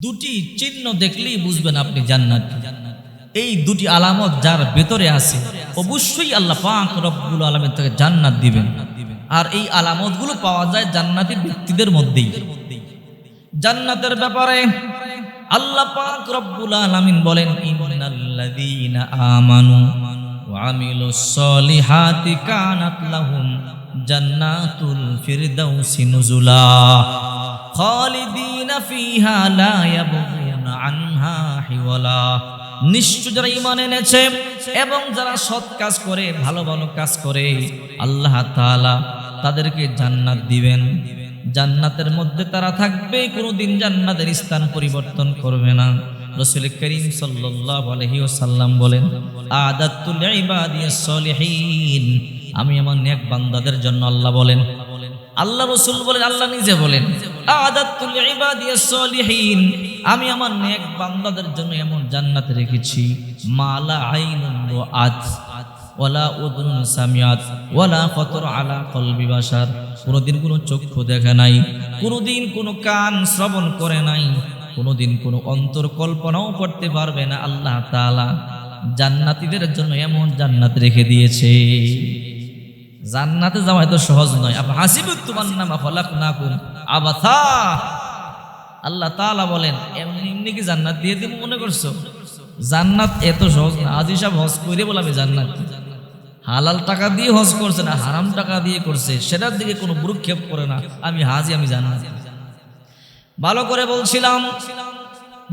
দুটি চিহ্ন দেখলেই বুঝবেন আপনি জান্নাতি। এই দুটি আলামত যার ভেতরে আছে অবশ্যই আল্লাহ পাক রব্বুল আলামিন তাকে জান্নাত দিবেন। আর এই আলামতগুলো পাওয়া যায় জান্নাতি ব্যক্তিদের মধ্যেই। জান্নাতের ব্যাপারে আল্লাহ পাক রব্বুল আলামিন বলেন, ইন্নাল্লাযীনা আমানু ওয়া আমিলুস সলিহাতি কানাত লাহুম জান্নাতুল ফিরদাউসি নুজুলা খালিদিনা ফিহা লা ইয়াবগুনা আনহা হিওয়ালা। নিশ্চয় যারা ঈমান এনেছে এবং যারা সৎ কাজ করে, ভালো ভালো কাজ করে, আল্লাহ তাআলা তাদেরকে জান্নাত দিবেন। জান্নাতের মধ্যে তারা থাকবে, কোনোদিন জান্নাতের স্থান পরিবর্তন করবে না। রাসূল করিম সাল্লাল্লাহু আলাইহি ওয়াসাল্লাম বলেন, আদাতুল ইবাদিয়াস সলিহিন, আমি আমার নেক বান্দাদের জন্য, আল্লাহ বলেন, আল্লাহ রাসূল বলেন, আল্লাহ নিজে বলেন, আদাতুল ইবাদিয়াস সলিহিন, আমি আমার নেক বান্দাদের জন্য এমন জান্নাত রেখেছি, মালা আইনুন রাআত ওয়ালা উযুনুন সামিআত ওয়ালা খাতার আলা কলবি বাশার। কোনোদিন কোনো চক্ষু দেখে নাই, কোনোদিন কোনো কান শ্রবণ করে নাই, কোনোদিন কোনো অন্তর কল্পনাও করতে পারবে না। আল্লাহ তাআলা জান্নাতীদের জন্য এমন জান্নাত রেখে দিয়েছে। জান্নাতে যাওয়া এত সহজ নয়। আফহাসিবতুম আন্নামা খালাকনাকুম আবাথা, আল্লাহ তাআলা বলেন, এমনি কি জান্নাত দিয়ে দিব মনে করছো? জান্নাত এত সহজ না। আজি সাহেব হজ করে বলে আমি জান্নাত, হালাল টাকা দিয়ে হজ করছে না, হারাম টাকা দিয়ে করছে, সেটার দিকে কোনো ভ্রুক্ষেপ করে না, আমি হাজি, আমি জান্নাত। ভালো করে বলছিলাম,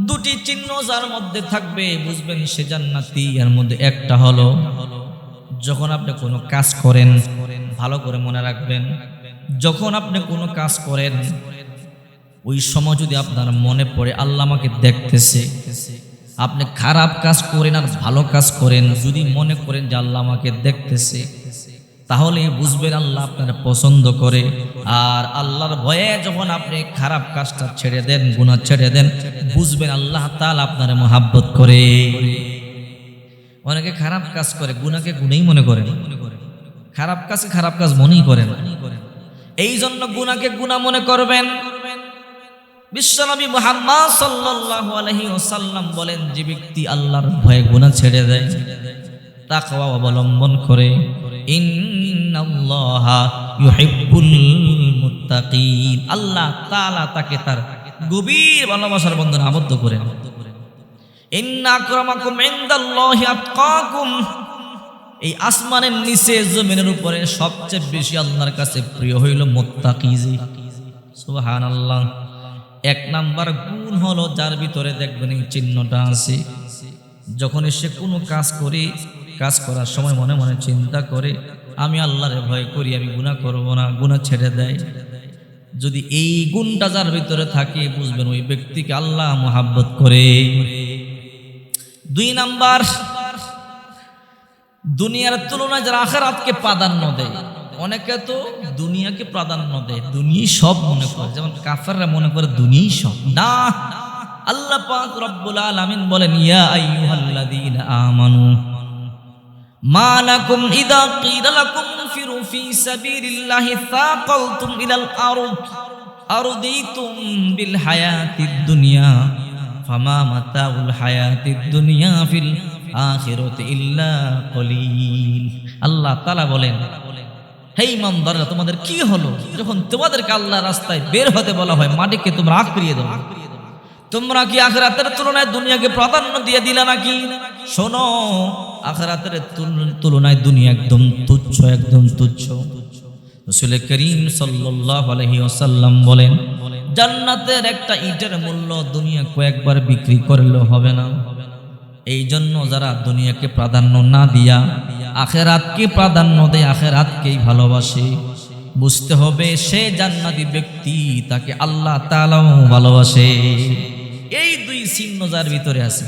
দুটি চিহ্ন যার মধ্যে থাকবে বুঝবেন সে জান্নাতি। এর মধ্যে একটা হলো, যখন আপনি কোনো কাজ করেন, ভালো করে মনে রাখবেন, যখন আপনি কোনো কাজ করেন ওই সময় যদি আপনার মনে পড়ে আল্লাহ আমাকে দেখতেছে, আপনি খারাপ কাজ করেন আর ভালো কাজ করেন, যদি মনে করেন যে আল্লাহ আমাকে দেখতেছে, তাহলে বুঝবেন আল্লাহ আপনার পছন্দ করে। আর আল্লাহর ভয়ে যখন আপনি খারাপ কাজটা ছেড়ে দেন, গুনাহ ছেড়ে দেন, বুঝবেন আল্লাহ তাআলা আপনার মহব্বত করে। অনেকে খারাপ কাজ করে, গুনাহকে গুনাহই মনে করেন, খারাপ কাজকে খারাপ কাজ মনেই করেন। এই জন্য গুনাহকে গুনাহ মনে করবেন। বিশ্বনবী মুহাম্মদ সাল্লাল্লাহু আলাইহি ওয়াসাল্লাম বলেন, যে ব্যক্তি আল্লাহর ভয়ে গুনাহ ছেড়ে দেয়, তাকওয়া অবলম্বন করে, ইন্নাল্লাহা ইউহিব্বুল মুত্তাকিন, আল্লাহ তাআলা তাকে তার গভীর ভালোবাসার বন্ধনে আবদ্ধ করেন। ইন্না আকরামাকুম ইনদাল্লাহি আতকাকুম, এই আসমানের নিচে জমিনের উপরে সবচেয়ে বেশি আল্লাহর কাছে প্রিয় হইল মুত্তাকি। সুবহানাল্লাহ। এক নাম্বার গুণ হলো যার ভিতরে দেখবেন এই চিহ্নটা আছে, যখন সে কোনো কাজ করে, কাজ করার সময় মনে মনে চিন্তা করে আমি আল্লাহরে ভয় করি, আমি গুনাহ করব না, গুনাহ ছেড়ে দেয়। যদি এই গুণটা যার ভিতরে থাকে বুঝবেন ওই ব্যক্তিকে আল্লাহ মহব্বত করে। দুই নাম্বার, দুনিয়ার তুলনায় যারা আখিরাতকে প্রাধান্য দেয়। অনেকে তো দুনিয়াকে প্রাধান্য দেয়, দুনিয়াই সব মনে করে, যেমন কাফেররা মনে করে দুনিয়াই সব। না, আল্লাহ পাক রব্বুল আলামিন বলেন, ইয়া আইয়ুহাল্লাযীনা আমানু মা লাকুম ইযা ক্বিলা লাকুম ইনফিরু ফী সাবিলিল্লাহি সাকালতুম ইলাল আরদ আরদিতুম বিল হায়াতিদ দুনিয়া ফামা মাতাউল হায়াতিদ দুনিয়া ফিল আখিরাতি ইল্লা কলিল। আল্লাহ তাআলা বলেন, হে ইমানদাররা, তোমাদের কি হলো যখন তোমাদেরকে আল্লাহর রাস্তায় বের হতে বলা হয়, মাটিকে তোমরা আঁকড়িয়ে দাও? তোমরা কি আখিরাতের তুলনায় দুনিয়াকে প্রাধান্য দিয়ে দিলা নাকি? শোনো, আখিরাতের তুলনায় দুনিয়া একদম তুচ্ছ, একদম তুচ্ছ। রাসূল করিম সাল্লাল্লাহু আলাইহি ওয়াসাল্লাম বলেন, জান্নাতের একটা ইটের মূল্য দুনিয়া কয়েকবার বিক্রি করলেও হবে না। এই জন্য যারা দুনিয়াকে প্রাধান্য না দিয়া আখিরাতকে প্রাধান্য দেয়, আখিরাতকেই ভালোবাসে, বুঝতে হবে সে জান্নাতি ব্যক্তি, তাকে আল্লাহ তাআলাও ভালোবাসে। এই দুই চিহ্ন যার ভিতরে আছে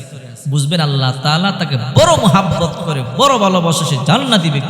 বুঝবেন আল্লাহ তাআলা তাকে বড় মহব্বত করে, বড় ভালোবাসে, সে জান্নাতি ব্যক্তি।